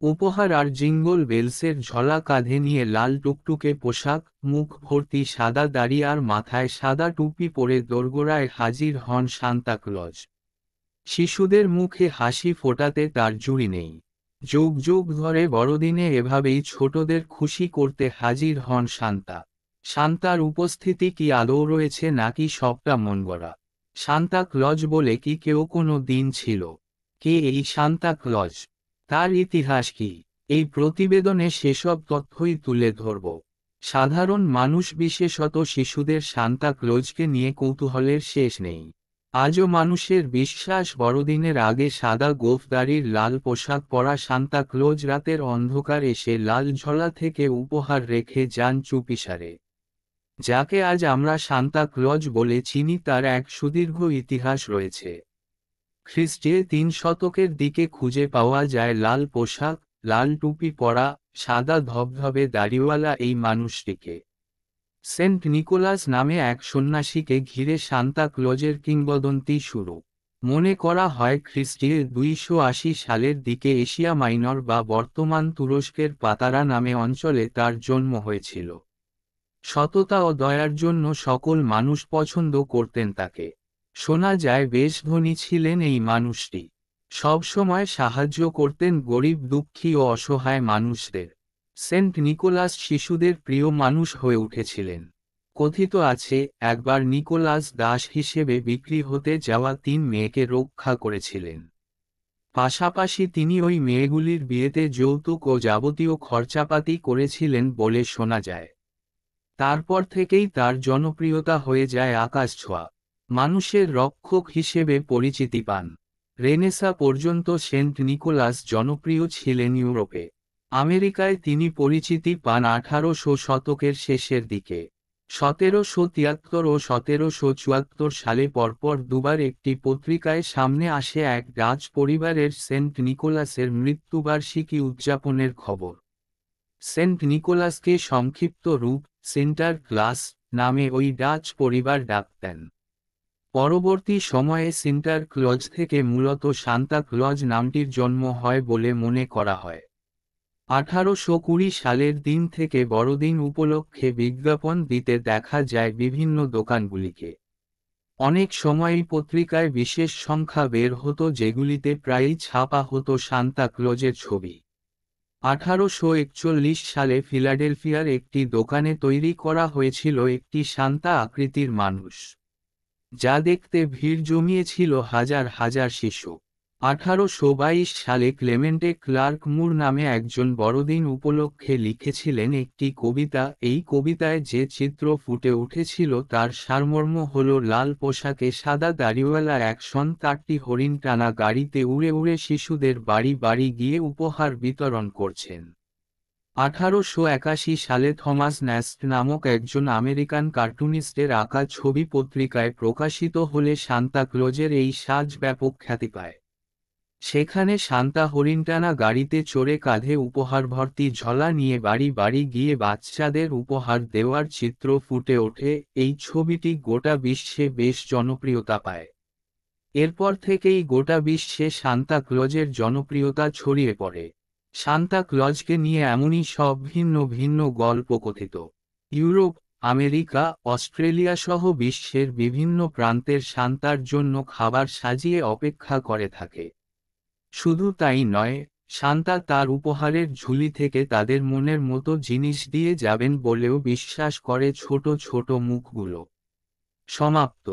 উপহার আর জিঙ্গল বেলসের ঝলা কাঁধে নিয়ে লাল টুকটুকে পোশাক, মুখ ভর্তি সাদা দাড়ি আর মাথায় সাদা টুপি পরে দোরগোড়ায় হাজির হন সান্তাক্লজ। শিশুদের মুখে হাসি ফোটাতে তার জুড়ি নেই। যুগ যুগ ধরে বড়দিনে এভাবেই ছোটদের খুশি করতে হাজির হন সান্তা। সান্তার উপস্থিতি কি আদৌ রয়েছে নাকি সবটা মনগড়া? সান্তা ক্লজ বলে কি কেউ কোনো দিন ছিল? কে এই সান্তা ক্লজ? তার ইতিহাস কি? এই প্রতিবেদনে সেসব তথ্যই তুলে ধরব। সাধারণ মানুষ বিশেষত শিশুদের সান্তা ক্লজকে নিয়ে কৌতূহলের শেষ নেই। আজও মানুষের বিশ্বাস বড়দিনের আগে সাদা গোঁফদাড়ির লাল পোশাক পরা সান্তা ক্লজ রাতের অন্ধকার এসে লাল ঝোলা থেকে উপহার রেখে যান চুপিসারে। যাকে আজ আমরা সান্তা ক্লজ বলে চিনি তার এক সুদীর্ঘ ইতিহাস রয়েছে। খ্রিস্টীয় ৩ শতকের দিকে খুঁজে পাওয়া যায় লাল পোশাক, লাল টুপি পরা, সাদা ধবধবে দাড়িওয়ালা এই মানুষটিকে। সেন্ট নিকোলাস নামে এক সন্ন্যাসীকে ঘিরে সান্তা ক্লজের কিংবদন্তি শুরু। মনে করা হয় খ্রিস্টীয় ২৮০ সালের দিকে এশিয়া মাইনর বা বর্তমান তুরস্কের পাতারা নামে অঞ্চলে তার জন্ম হয়েছিল। সততা ও দয়ার জন্য সকল মানুষ পছন্দ করতেন তাকে। শোনা যায় বেশ ধনী ছিলেন এই মানুষটি। সবসময় সাহায্য করতেন গরিব, দুঃখী ও অসহায় মানুষদের। সেন্ট নিকোলাস শিশুদের প্রিয় মানুষ হয়ে উঠেছিলেন। কথিত আছে একবার নিকোলাস দাস হিসেবে বিক্রি হতে যাওয়া ৩ মেয়েকে রক্ষা করেছিলেন। পাশাপাশি তিনি ওই মেয়েগুলির বিয়েতে যৌতুক ও যাবতীয় খরচাপাতি করেছিলেন বলে শোনা যায়। তারপর থেকেই তার জনপ্রিয়তা হয়ে যায় আকাশছোঁয়া। মানুষের রক্ষক হিসেবে পরিচিতি পান। রেনেসাঁ পর্যন্ত সেন্ট নিকোলাস জনপ্রিয় ছিলেন ইউরোপে। আমেরিকায় তিনি পরিচিতি পান ১৮০০ শতকের শেষের দিকে। ১৭৭৩ ও ১৭৭৪ সালে পরপর দুবার একটি পত্রিকায় সামনে আসে এক ডাচ পরিবারের সেন্ট নিকোলাসের মৃত্যুবার্ষিকী উদযাপনের খবর। সেন্ট নিকোলাসকে সংক্ষিপ্ত রূপ সিন্টার ক্লাস নামে ওই ডাচ পরিবার ডাকতেন। পরবর্তী সময়ে সিন্টার ক্লজ থেকে মূলত সান্তা ক্লজ নামটির জন্ম হয় বলে মনে করা হয়। ১৮২০ সালের দিন থেকে বড়দিন উপলক্ষে বিজ্ঞাপন দিতে দেখা যায় বিভিন্ন দোকানগুলিকে। অনেক সময়ই পত্রিকায় বিশেষ সংখ্যা বের হতো যেগুলিতে প্রায়ই ছাপা হতো সান্তা ক্লজের ছবি। ১৮৪১ সালে ফিলাডেলফিয়ার একটি দোকানে তৈরি করা হয়েছিল একটি সান্তা আকৃতির মানুষ, যা দেখতে ভিড় জমিয়েছিল হাজার হাজার শিশু। ১৮২২ সালে ক্লেমেন্টে ক্লার্ক মুর নামে একজন বড়দিন উপলক্ষে লিখেছিলেন একটি কবিতা। এই কবিতায় যে চিত্র ফুটে উঠেছিল তার সারমর্ম হল লাল পোশাকে সাদা দাড়িওয়ালা এক সন্তানটি হরিণ টানা গাড়িতে উড়ে উড়ে শিশুদের বাড়ি বাড়ি গিয়ে উপহার বিতরণ করছেন। ১৮৮১ সালে থমাস ন্যাস্ট নামক একজন আমেরিকান কার্টুনিস্টের আঁকা ছবি পত্রিকায় প্রকাশিত হলে সান্তা ক্লজের এই সাজ ব্যাপক খ্যাতি পায়। সেখানে সান্তা হরিণটানা গাড়িতে চড়ে কাঁধে উপহার ভর্তি ঝোলা নিয়ে বাড়ি বাড়ি গিয়ে বাচ্চাদের উপহার দেওয়ার চিত্র ফুটে ওঠে। এই ছবিটি গোটা বিশ্বে বেশ জনপ্রিয়তা পায়। এরপর থেকেই গোটা বিশ্বে সান্তা ক্লজের জনপ্রিয়তা ছড়িয়ে পড়ে। সান্তা ক্লজকে নিয়ে এমনই সব ভিন্ন ভিন্ন গল্প কথিত। ইউরোপ, আমেরিকা, অস্ট্রেলিয়া সহ বিশ্বের বিভিন্ন প্রান্তের সান্তার জন্য খাবার সাজিয়ে অপেক্ষা করে থাকে। শুধু তাই নয়, সান্তা তার উপহারের ঝুলি থেকে তাদের মনের মতো জিনিস দিয়ে যাবেন বলেও বিশ্বাস করে ছোট ছোট মুখগুলো। সমাপ্ত।